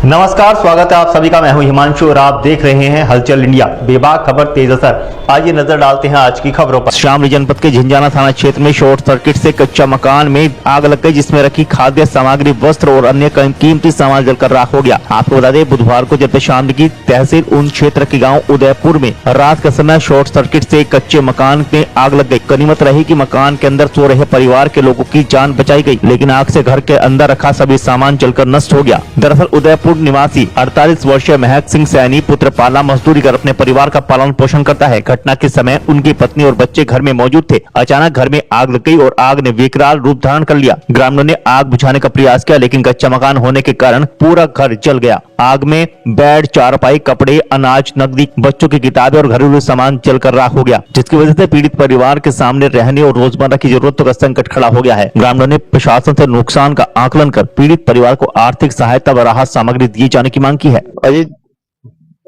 नमस्कार, स्वागत है आप सभी का। मैं हूं हिमांशु और आप देख रहे हैं हलचल इंडिया। बेबाक खबर तेज असर। आइए नजर डालते हैं आज की खबरों पर। शामली जनपद के झिंझाना थाना क्षेत्र में शॉर्ट सर्किट से कच्चा मकान में आग लग गई, जिसमें रखी खाद्य सामग्री, वस्त्र और अन्य कीमती सामान जलकर राख हो गया। आपको बता दें, बुधवार को जनपद शामली की तहसील उन क्षेत्र के गाँव उदयपुर में रात के समय शॉर्ट सर्किट से कच्चे मकान में आग लग गई। गनीमत रही कि मकान के अंदर सो रहे परिवार के लोगों की जान बचाई गई, लेकिन आग से घर के अंदर रखा सभी सामान जलकर नष्ट हो गया। दरअसल उदयपुर निवासी 48 वर्षीय महक सिंह सैनी पुत्र पाला मजदूरी कर अपने परिवार का पालन पोषण करता है। घटना के समय उनकी पत्नी और बच्चे घर में मौजूद थे। अचानक घर में आग लग गई और आग ने विकराल रूप धारण कर लिया। ग्रामीणों ने आग बुझाने का प्रयास किया, लेकिन कच्चा मकान होने के कारण पूरा घर जल गया। आग में बेड, चारपाई, कपड़े, अनाज, नकदी, बच्चों की किताबें और घरेलू सामान जलकर राख हो गया, जिसकी वजह से पीड़ित परिवार के सामने रहने और रोजमर्रा की जरूरतों का संकट खड़ा हो गया है। ग्रामीणों ने प्रशासन से नुकसान का आकलन कर पीड़ित परिवार को आर्थिक सहायता व राहत सामग्री दिए जाने की मांग की है। अजी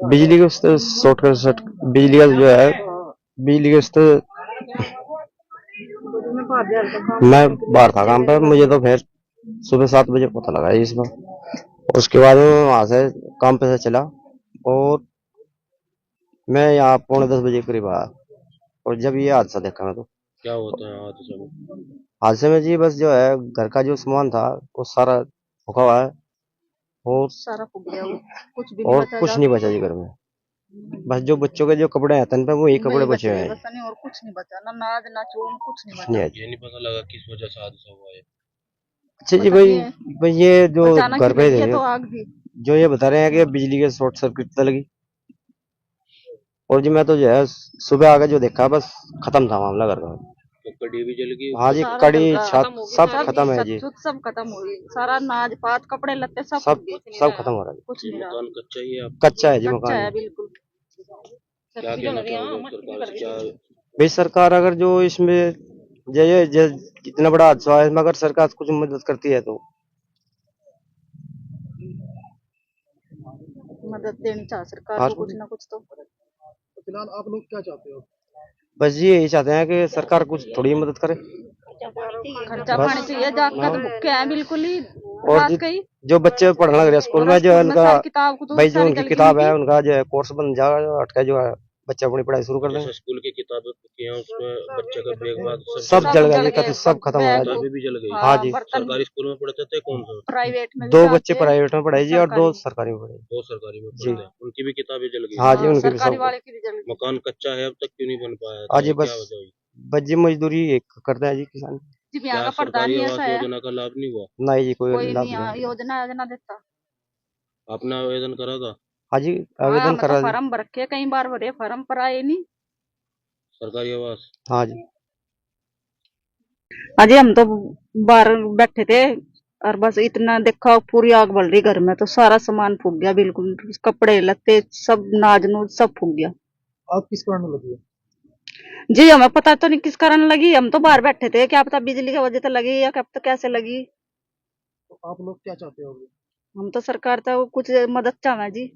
बिजली के बिजली का जो है बिजली के मैं बाहर था काम पर। मुझे तो फिर सुबह 7 बजे पता लगा इस बार। उसके बाद मैं वहां से काम पे से चला और मैं यहाँ 9:45 के करीब आया और जब ये हादसा देखा मैं तो क्या होता है हादसे में? हादसे में जी बस जो है घर का जो सामान था वो सारा फूका हुआ है और सारा फूक गया, वो कुछ भी और बचा कुछ नहीं बचा जी घर में। बस जो बच्चों के जो कपड़े हैं तन पे वही कपड़े बचे हुए हैं। बस नहीं, और कुछ नहीं बचा, ना नाज ना चून, कुछ नहीं नहीं बचा। है। ये नहीं पता लगा किस वजह से हादसा हुआ है। अच्छा जी पता भाई, नहीं है। भाई ये जो अचानक घर ही पे लगी है थे तो आग भी। जो ये बता रहे हैं कि बिजली के शॉर्ट सर्किट से लगी, और जी मैं तो जो है सुबह आके जो देखा बस खत्म था मामला घर का। तो कड़ी भी जल गई। हाँ जी, सारा कड़ी जल रहा, छत सब खत्म है जी। सब खत्म हो गई। सारा नाज पात कपड़े लत्ते सब सब फूक गए। सब खत्म हो रहा है। कुछ नहीं रहा, मकान कच्चा ही है आप? कच्चा है जी कच्चा मकान। है बिल्कुल। क्या कहना चाहोगे सरकार से? क्या भाई सरकार अगर जो इसमें ये इतना बड़ा हादसा है, इसमें अगर सरकार कुछ मदद करती है तो मदद देनी चाहिए सरकार हाँ। को, कुछ ना कुछ तो। फिलहाल आप लोग क्या चाहते हो? बस जी यही चाहते हैं कि सरकार कुछ थोड़ी मदद करे। खर्चा बस। पानी चाहिए, जाकर तो भूखे हैं बिल्कुल ही। और रात जी गई जो बच्चे पढ़ने लग रहे हैं स्कूल में, जो स्कूल में उनका सारी किताब को तो भाई जो सारी उनकी जल गई किताब है उनकी। उनका जो है कोर्स बन जाएगा, अटका जो है बच्चे अपनी पढ़ाई शुरू कर देंगे। जैसे स्कूल की किताबें फूकी हैं उसमें बच्चे का बैग बाद सब जल गया जी, गए, सब खत्म हो रहा है किताबें जी। भी जल गई। हाँ जी। बर्तन सरकारी स्कूल में पढ़ते थे कौन सा? प्राइवेट में भी 2 जाते बच्चे प्राइवेट में पढ़ाई जी और 2 सरकारी। सरकारी में पढ़ाई। वो सरकारी में जी। पढ़ते हैं, उनकी भी किताबें जल गई। हाँ जी, उनके भी सरकारी सब। वाले की भी जल गई। मकान कच्चा है, अब तक क्यों नहीं बन पाया? हाँ जी, क्या बस वजह हुई? बस जी मजदूरी एक करते हैं जी किसान। जी यहाँ क्या का प्रधान सरकारी ही आवास ऐसा है, योजना का लाभ नहीं हुआ? नहीं जी, कोई कोई लाभ नहीं नहीं। यहाँ योजना योजना देता। आपने आवेदन करा था? हाँ जी, हाँ, आवेदन मैं करा तो जी। फार्म भर के कई बार भरे, फार्म पर आए नहीं। सरकारी आवास? हाँ जी। अजय हम तो बाहर बैठे थे और बस इतना देखा, पूरी आग बढ़ रही घर में, तो सारा सामान फूक गया बिल्कुल। कपड़े लत्ते सब नाज नूज सब फूक गया। आग किस कारण लगी है? जी हमें पता तो नहीं किस कारण लगी, हम तो बाहर बैठे थे, क्या पता बिजली की वजह से लगी या क्या पता कैसे लगी। तो आप लोग क्या चाहते हो अभी? हम तो सरकार तो कुछ मदद चाहे जी,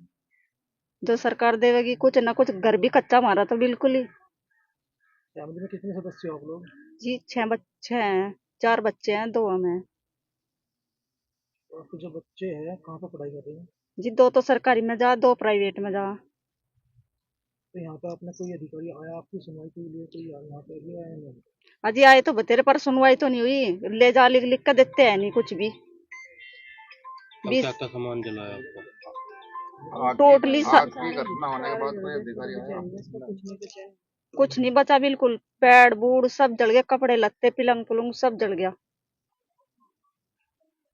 जो सरकार देगी कुछ ना कुछ। घर भी कच्चा मारा तो बिल्कुल ही। फैमिली में कितने सदस्य हो आप लोग? जी 6 बच्चे हैं, 4 बच्चे हैं, 2 हम हैं। तो आपके जो बच्चे हैं कहाँ पर पढ़ाई कर रहे हैं? जी 2 तो सरकारी में जा, 2 प्राइवेट में जा। तो यहाँ पे आपने कोई अधिकारी आया आपकी सुनवाई के लिए? कोई यहाँ पे भी आया नहीं? अजी आए तो बतेरे, पर सुनवाई तो नहीं हुई। ले जा लिख लिख कर देते हैं नहीं कुछ भी। क्या क्या सामान जलाया आपका? टोटली घटना होने के बाद कोई अधिकारी आया? कुछ नहीं बचा बिल्कुल। पैड बूढ़ सब जल गए, कपड़े लत्ते पिलंग पुलंग सब जल गया।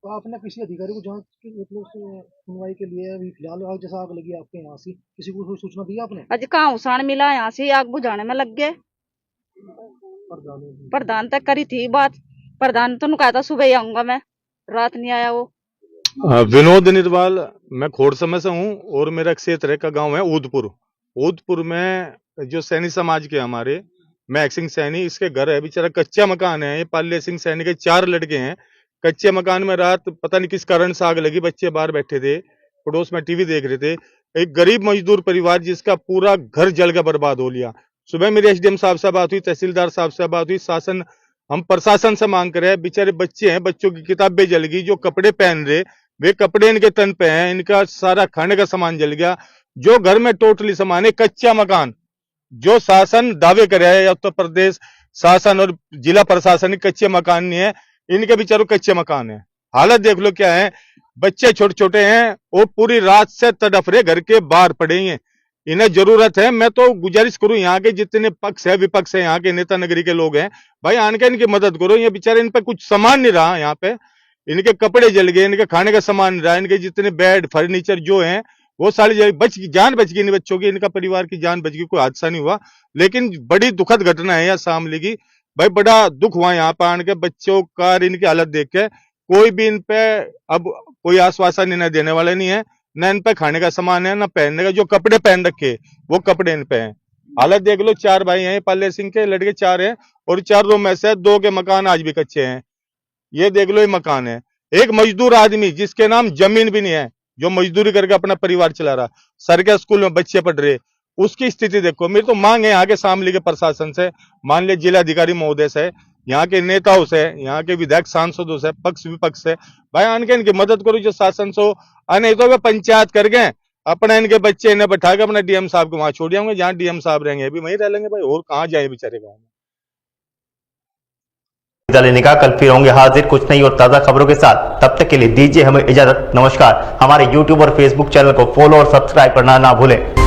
तो आपने किसी अधिकारी को जांच की मतलब सुनवाई के लिए अभी फिलहाल आग जैसा आग लगी आपके यहाँ से, किसी को कोई सूचना दी आपने? अजी कहाँ उसाण मिला, यहाँ से आग बुझाने में लग गए। प्रधान तक करी थी बात, प्रधान तो कहा था सुबह ही आऊंगा मैं, रात नहीं आया वो। विनोद निर्वाल, मैं खोड़ समय से हूँ और मेरा क्षेत्र का गांव है ऊधपुर। ऊधपुर में जो सैनी समाज के हमारे महक सिंह सैनी, इसके घर है बेचारा कच्चा मकान है। ये पाले सिंह सैनी के 4 लड़के हैं। कच्चे मकान में रात पता नहीं किस कारण से आग लगी। बच्चे बाहर बैठे थे, पड़ोस में टीवी देख रहे थे। एक गरीब मजदूर परिवार जिसका पूरा घर जल कर बर्बाद हो लिया। सुबह मेरी एसडीएम साहब से बात हुई, तहसीलदार साहब से बात हुई। हम प्रशासन से मांग कर रहे हैं, बेचारे बच्चे हैं, बच्चों की किताबें जल गई, जो कपड़े पहन रहे वे कपड़े इनके तन पे हैं, इनका सारा खाने का सामान जल गया। जो घर में टोटली सामान है, कच्चा मकान, जो शासन दावे कर रहा है, उत्तर प्रदेश शासन और जिला प्रशासन कच्चे मकान नहीं है, इनके बेचारों कच्चे मकान है। हालत देख लो क्या है, बच्चे छोटे छोटे हैं और पूरी रात से तड़फ रहे, घर के बाहर पड़े हैं। इन्हें जरूरत है, मैं तो गुजारिश करूं यहाँ के जितने पक्ष है विपक्ष है, यहाँ के नेता नगरी के लोग हैं, भाई आन के इनकी मदद करो। ये बेचारे, इन पे कुछ सामान नहीं रहा, यहाँ पे इनके कपड़े जल गए, इनके खाने का सामान नहीं रहा, इनके जितने बेड फर्नीचर जो हैं वो सारी जान बच गई इन बच्चों की, इनका परिवार की जान बच गई, कोई हादसा नहीं हुआ। लेकिन बड़ी दुखद घटना है यहाँ शामली की, भाई बड़ा दुख हुआ यहाँ पे आन के बच्चों का, इनकी हालत देख के। कोई भी इन पे अब कोई आश्वासन इन्हें देने वाला नहीं है, न इन पे खाने का सामान है, न पहनने का। जो कपड़े पहन रखे वो कपड़े इन पे हैं। हालत देख लो, 4 भाई हैं, पाले सिंह के लड़के 4 हैं और 4 में से 2 के मकान आज भी कच्चे हैं। ये देख लो, ये मकान है। एक मजदूर आदमी जिसके नाम जमीन भी नहीं है, जो मजदूरी करके अपना परिवार चला रहा, सरकारी स्कूल में बच्चे पढ़ रहे, उसकी स्थिति देखो। मेरी तो मांग है यहाँ के शामली के प्रशासन से, मान लिया जिला अधिकारी महोदय से, यहाँ के नेताओं से, यहाँ के विधायक सांसदों से, पक्ष विपक्ष से, भाई आन के इनकी मदद करो जो शासन से। नहीं तो वे पंचायत कर गए, अपना इनके बच्चे इन्हें बैठा के अपना डीएम साहब को वहां छोड़ जाएंगे, जहां डीएम साहब रहेंगे अभी वहीं रह लेंगे भाई, और कहाँ जाए बेचारे गाँव में। लेने का कल फिर होंगे हाजिर कुछ नई और ताजा खबरों के साथ। तब तक के लिए दीजिए हमें इजाजत। नमस्कार। हमारे YouTube और Facebook चैनल को फॉलो और सब्सक्राइब करना ना भूलें।